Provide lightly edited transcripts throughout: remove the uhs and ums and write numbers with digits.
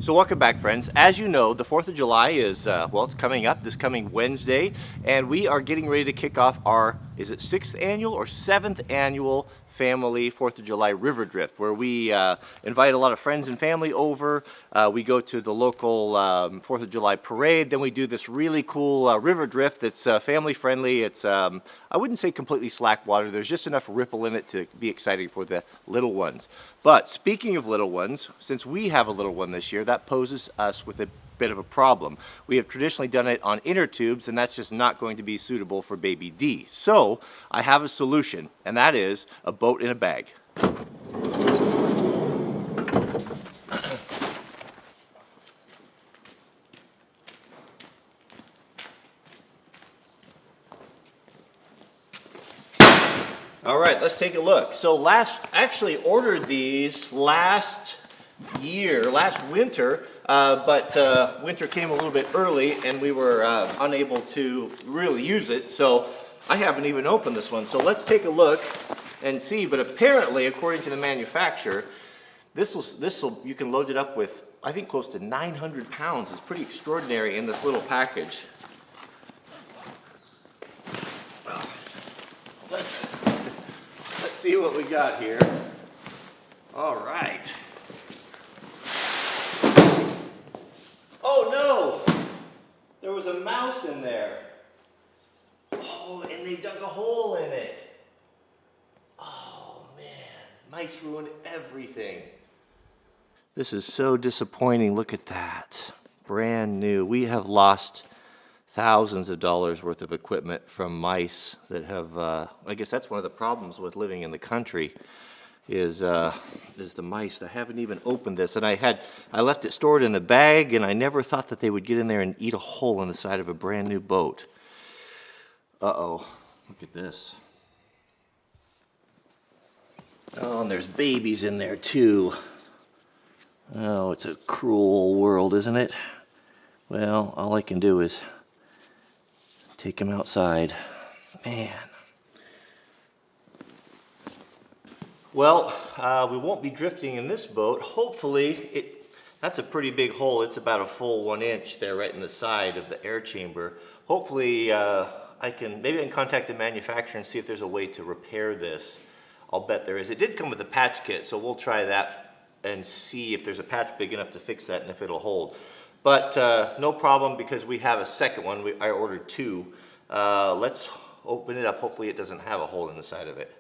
So welcome back, friends. As you know, the 4th of July is, well, it's coming up this coming Wednesday, and we are getting ready to kick off our, is it 6th annual or 7th annual family 4th of July river drift, where we invite a lot of friends and family over. We go to the local 4th of July parade, then we do this really cool river drift that's family friendly. It's, I wouldn't say completely slack water, there's just enough ripple in it to be exciting for the little ones. But speaking of little ones, since we have a little one this year, that poses us with a bit of a problem. We have traditionally done it on inner tubes, and that's just not going to be suitable for baby D. So I have a solution, and that is a boat in a bag. All right, let's take a look. So actually ordered these last winter, but winter came a little bit early and we were unable to really use it. So I haven't even opened this one. So let's take a look and see. But apparently, according to the manufacturer, you can load it up with, I think, close to 900 pounds. It's pretty extraordinary in this little package. Let's see what we got here. All right. Oh no! There was a mouse in there. Oh, and they dug a hole in it. Oh man, mice ruined everything. This is so disappointing. Look at that. Brand new. We have lost thousands of dollars worth of equipment from mice that have, I guess that's one of the problems with living in the country is the mice. I haven't even opened this, and I left it stored in the bag, and I never thought that they would get in there and eat a hole in the side of a brand new boat. Uh-oh, look at this. Oh, and there's babies in there too. Oh, it's a cruel world, isn't it? Well, all I can do is take him outside. Man. Well, we won't be drifting in this boat. Hopefully, that's a pretty big hole. It's about a full 1 inch there right in the side of the air chamber. Hopefully, maybe I can contact the manufacturer and see if there's a way to repair this. I'll bet there is. It did come with a patch kit, so we'll try that and see if there's a patch big enough to fix that and if it'll hold. But no problem, because we have a second one. I ordered two. Let's open it up. Hopefully it doesn't have a hole in the side of it.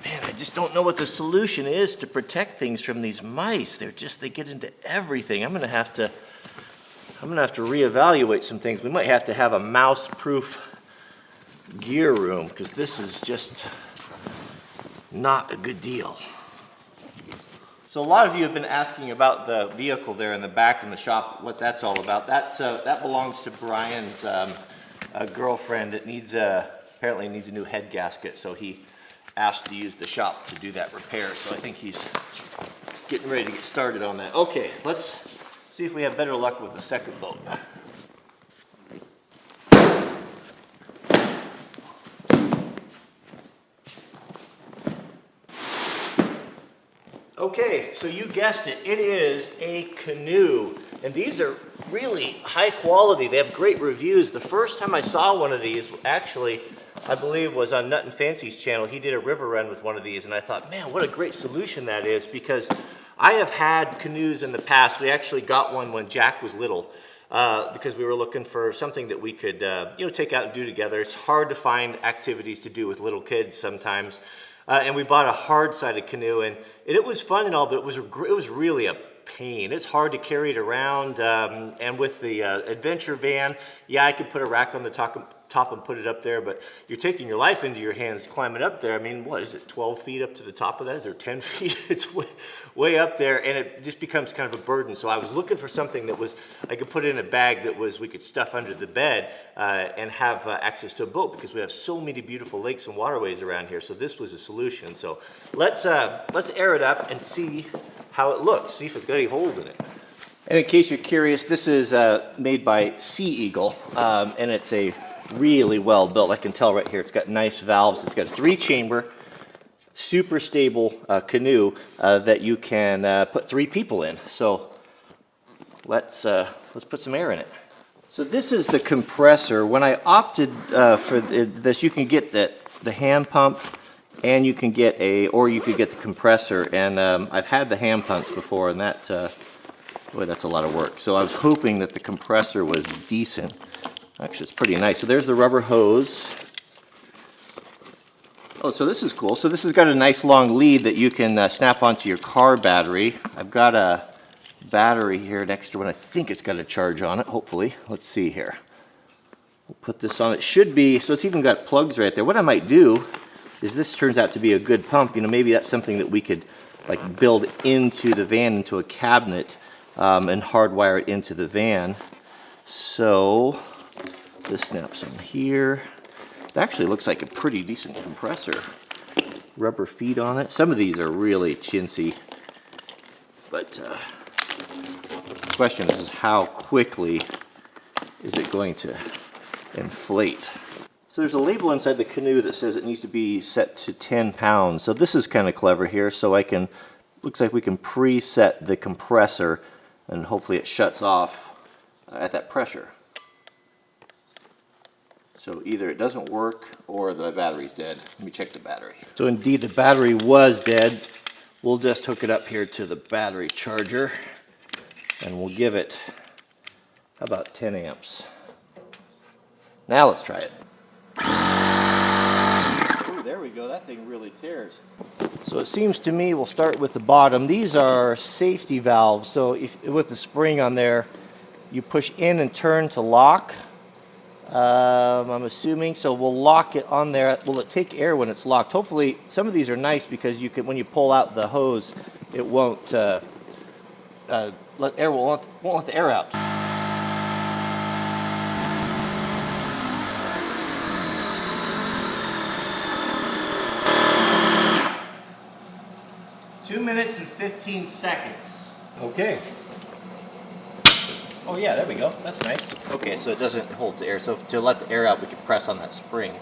Man, I just don't know what the solution is to protect things from these mice. They get into everything. I'm gonna have to reevaluate some things. We might have to have a mouse-proof gear room, because this is just not a good deal. So a lot of you have been asking about the vehicle there in the back in the shop, what that's all about. That belongs to Brian's girlfriend. It apparently needs a new head gasket, so he asked to use the shop to do that repair. So I think he's getting ready to get started on that. Okay, let's see if we have better luck with the second boat. Okay, so you guessed it, it is a canoe, and these are really high quality. They have great reviews. The first time I saw one of these, actually, I believe was on Nut and Fancy's channel. He did a river run with one of these, and I thought, man, what a great solution that is, because I have had canoes in the past. We actually got one when Jack was little, because we were looking for something that we could take out and do together. It's hard to find activities to do with little kids sometimes. And we bought a hard-sided canoe, and it was fun and all, but it was really a pain. It's hard to carry it around, and with the adventure van, yeah, I could put a rack on the top and put it up there, but you're taking your life into your hands climbing up there. I mean, what is it, 12 feet up to the top of that? Is there 10 feet? It's way up there, and it just becomes kind of a burden. So I was looking for something that I could put in a bag that we could stuff under the bed and have access to a boat, because we have so many beautiful lakes and waterways around here. So this was a solution. So let's air it up and see how it looks, see if it's got any holes in it. And in case you're curious, this is made by Sea Eagle, and it's a really well built. I can tell right here, it's got nice valves. It's got a 3-chamber, super stable canoe that you can put 3 people in. So let's put some air in it. So this is the compressor. When I opted for this, you can get the hand pump, and you can get or you could get the compressor. And I've had the hand pumps before, and that, boy, that's a lot of work. So I was hoping that the compressor was decent. Actually, it's pretty nice. So there's the rubber hose. Oh, so this is cool. So this has got a nice long lead that you can snap onto your car battery. I've got a battery here next to it. I think it's got a charge on it, hopefully. Let's see here. We'll put this on. It should be, so it's even got plugs right there. What I might do is, this turns out to be a good pump. You know, maybe that's something that we could like build into the van, into a cabinet, and hardwire it into the van. So this snaps on here. It actually looks like a pretty decent compressor. Rubber feet on it. Some of these are really chintzy, but the question is how quickly is it going to inflate? So there's a label inside the canoe that says it needs to be set to 10 pounds. So this is kind of clever here. So I can, looks like we can preset the compressor, and hopefully it shuts off at that pressure. So either it doesn't work or the battery's dead. Let me check the battery. So indeed the battery was dead. We'll just hook it up here to the battery charger, and we'll give it, how about 10 amps? Now let's try it. Ooh, there we go, that thing really tears. So it seems to me we'll start with the bottom. These are safety valves, so if with the spring on there, you push in and turn to lock. I'm assuming, so we'll lock it on there. Will it take air when it's locked? Hopefully, some of these are nice because you can, when you pull out the hose, it won't let air, won't let the air out. Two minutes and 15 seconds. Okay. Oh yeah, there we go. That's nice. Okay, so it doesn't hold the air. So to let the air out, we can press on that spring.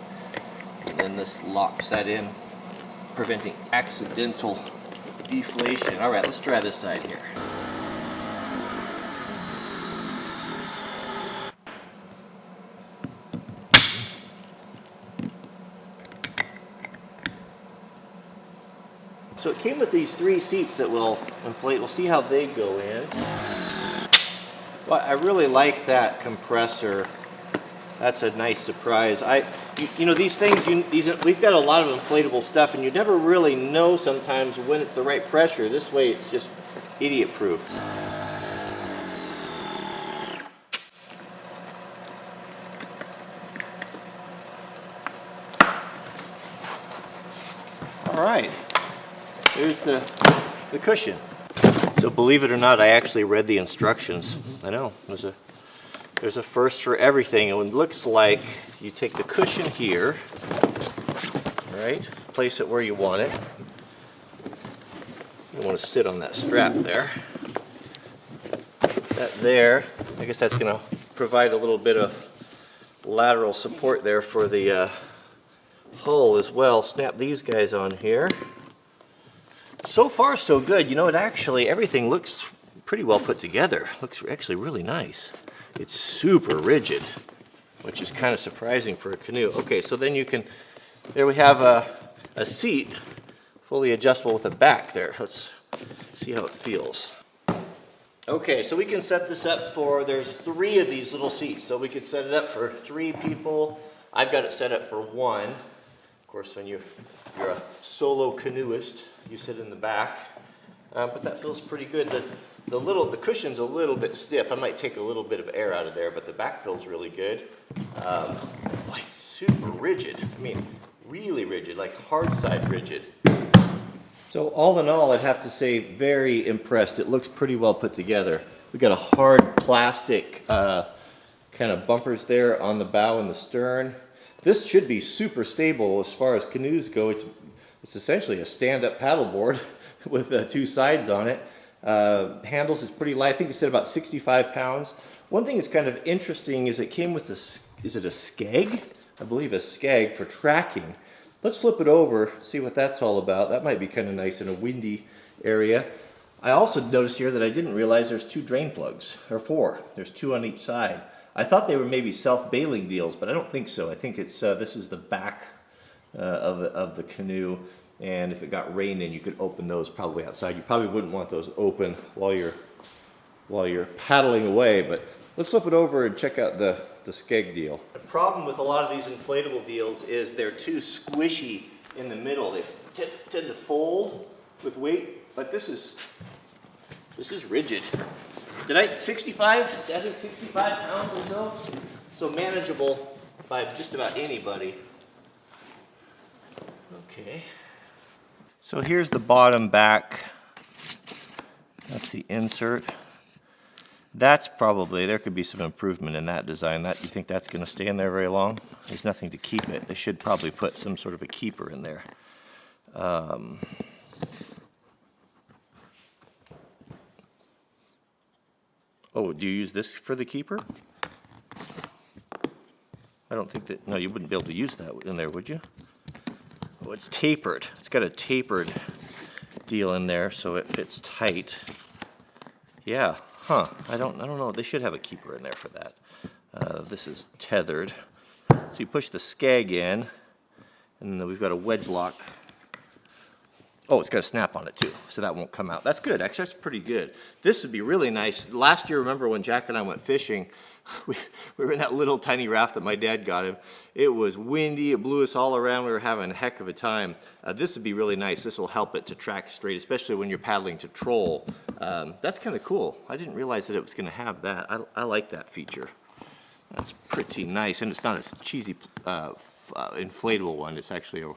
And then this locks that in, preventing accidental deflation. All right, let's try this side here. So it came with these 3 seats that will inflate. We'll see how they go in. Well, I really like that compressor. That's a nice surprise. You know, these things, we've got a lot of inflatable stuff, and you never really know sometimes when it's the right pressure. This way, it's just idiot-proof. All right, here's the cushion. So believe it or not, I actually read the instructions. I know, there's a first for everything. And it looks like you take the cushion here, right? Place it where you want it. You want to sit on that strap there. That there, I guess that's going to provide a little bit of lateral support there for the hull as well. Snap these guys on here. So far, so good. You know, it actually, everything looks pretty well put together. Looks actually really nice. It's super rigid, which is kind of surprising for a canoe. Okay, so then you can, there we have a seat, fully adjustable with a back there. Let's see how it feels. Okay, so we can set this up for, there's 3 of these little seats, so we could set it up for 3 people. I've got it set up for 1. Of course, when you're a solo canoeist, you sit in the back, but that feels pretty good. The cushion's a little bit stiff. I might take a little bit of air out of there, but the back feels really good. Boy, it's super rigid. I mean, really rigid, like hard side rigid. So all in all, I'd have to say very impressed. It looks pretty well put together. We've got a hard plastic kind of bumpers there on the bow and the stern. This should be super stable as far as canoes go. It's essentially a stand-up paddleboard with 2 sides on it. Handles is pretty light. I think it said about 65 pounds. One thing that's kind of interesting is it came with this is it a skeg? I believe a skeg for tracking. Let's flip it over, see what that's all about. That might be kind of nice in a windy area. I also noticed here that I didn't realize there's 2 drain plugs, or 4. There's 2 on each side. I thought they were maybe self-bailing deals, but I don't think so. I think it's this is the back of the canoe, and if it got rain in, you could open those probably outside. You probably wouldn't want those open while you're paddling away, but let's flip it over and check out the skeg deal. The problem with a lot of these inflatable deals is they're too squishy in the middle. They tend to fold with weight, but this is rigid. Did I 65? I think 65 pounds or so. So manageable by just about anybody. Okay. So here's the bottom back. That's the insert. That's probably, there could be some improvement in that design. You think that's going to stay in there very long? There's nothing to keep it. They should probably put some sort of a keeper in there. Oh, do you use this for the keeper? I don't think that, no, you wouldn't be able to use that in there, would you? Oh, it's tapered. It's got a tapered deal in there so it fits tight. Yeah, huh, I don't know. They should have a keeper in there for that. This is tethered. So you push the skeg in, and then we've got a wedge lock. Oh, it's got a snap on it too, so that won't come out. That's good, actually that's pretty good. This would be really nice. Last year, remember when Jack and I went fishing, we were in that little tiny raft that my dad got him. It was windy, it blew us all around, we were having a heck of a time. This would be really nice. This will help it to track straight, especially when you're paddling to troll. That's kind of cool. I didn't realize that it was gonna have that. I like that feature. That's pretty nice, and it's not a cheesy inflatable one. It's actually a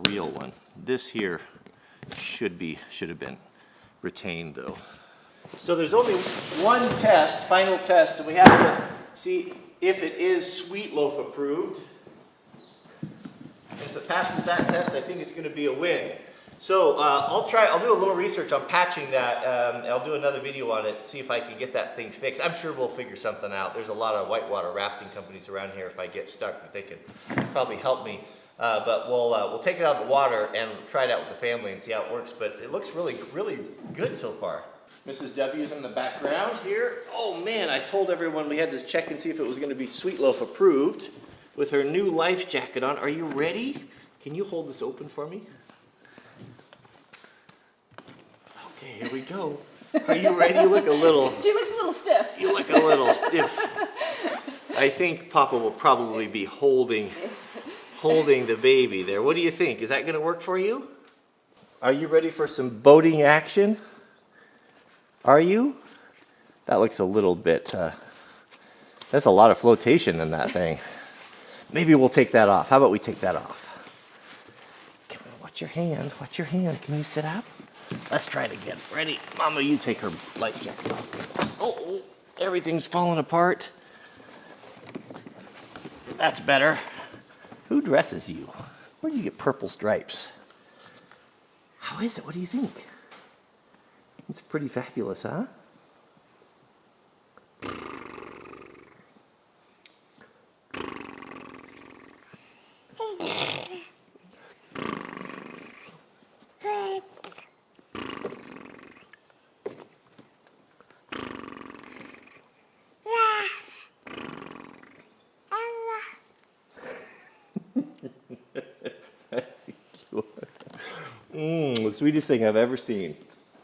real one. This here should have been retained though. So there's only one test, final test, and we have to see if it is Sweet Loaf approved. If it passes that test, I think it's going to be a win. So I'll do a little research on patching that. I'll do another video on it, see if I can get that thing fixed. I'm sure we'll figure something out. There's a lot of whitewater rafting companies around here. If I get stuck, they can probably help me. But we'll take it out of the water and try it out with the family and see how it works. But it looks really, really good so far. Mrs. W's in the background here. Oh man, I told everyone we had to check and see if it was going to be Sweet Loaf approved with her new life jacket on. Are you ready? Can you hold this open for me? Okay, here we go. Are you ready? You look a little... She looks a little stiff. You look a little stiff. I think Papa will probably be holding the baby there. What do you think? Is that going to work for you? Are you ready for some boating action? Are you? That looks a little bit, that's a lot of flotation in that thing. Maybe we'll take that off. How about we take that off? Come on, watch your hand, watch your hand. Can you sit up? Let's try it again. Ready? Mama, you take her life jacket off. Oh, everything's falling apart. That's better. Who dresses you? Where do you get purple stripes? How is it? What do you think? It's pretty fabulous, huh? The sweetest thing I've ever seen.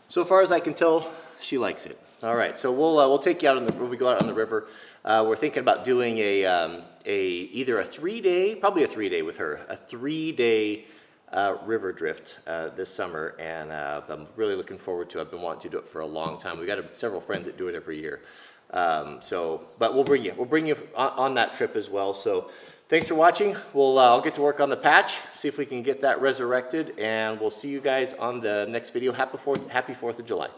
So far as I can tell, she likes it. All right, so we'll take you out when we go out on the river. We're thinking about doing either a 3-day, probably a 3-day with her, a 3-day river drift this summer, and I'm really looking forward to it. I've been wanting to do it for a long time. We've got several friends that do it every year. But we'll bring you on that trip as well. So thanks for watching. I'll get to work on the patch, see if we can get that resurrected, and we'll see you guys on the next video. Happy 4th of July.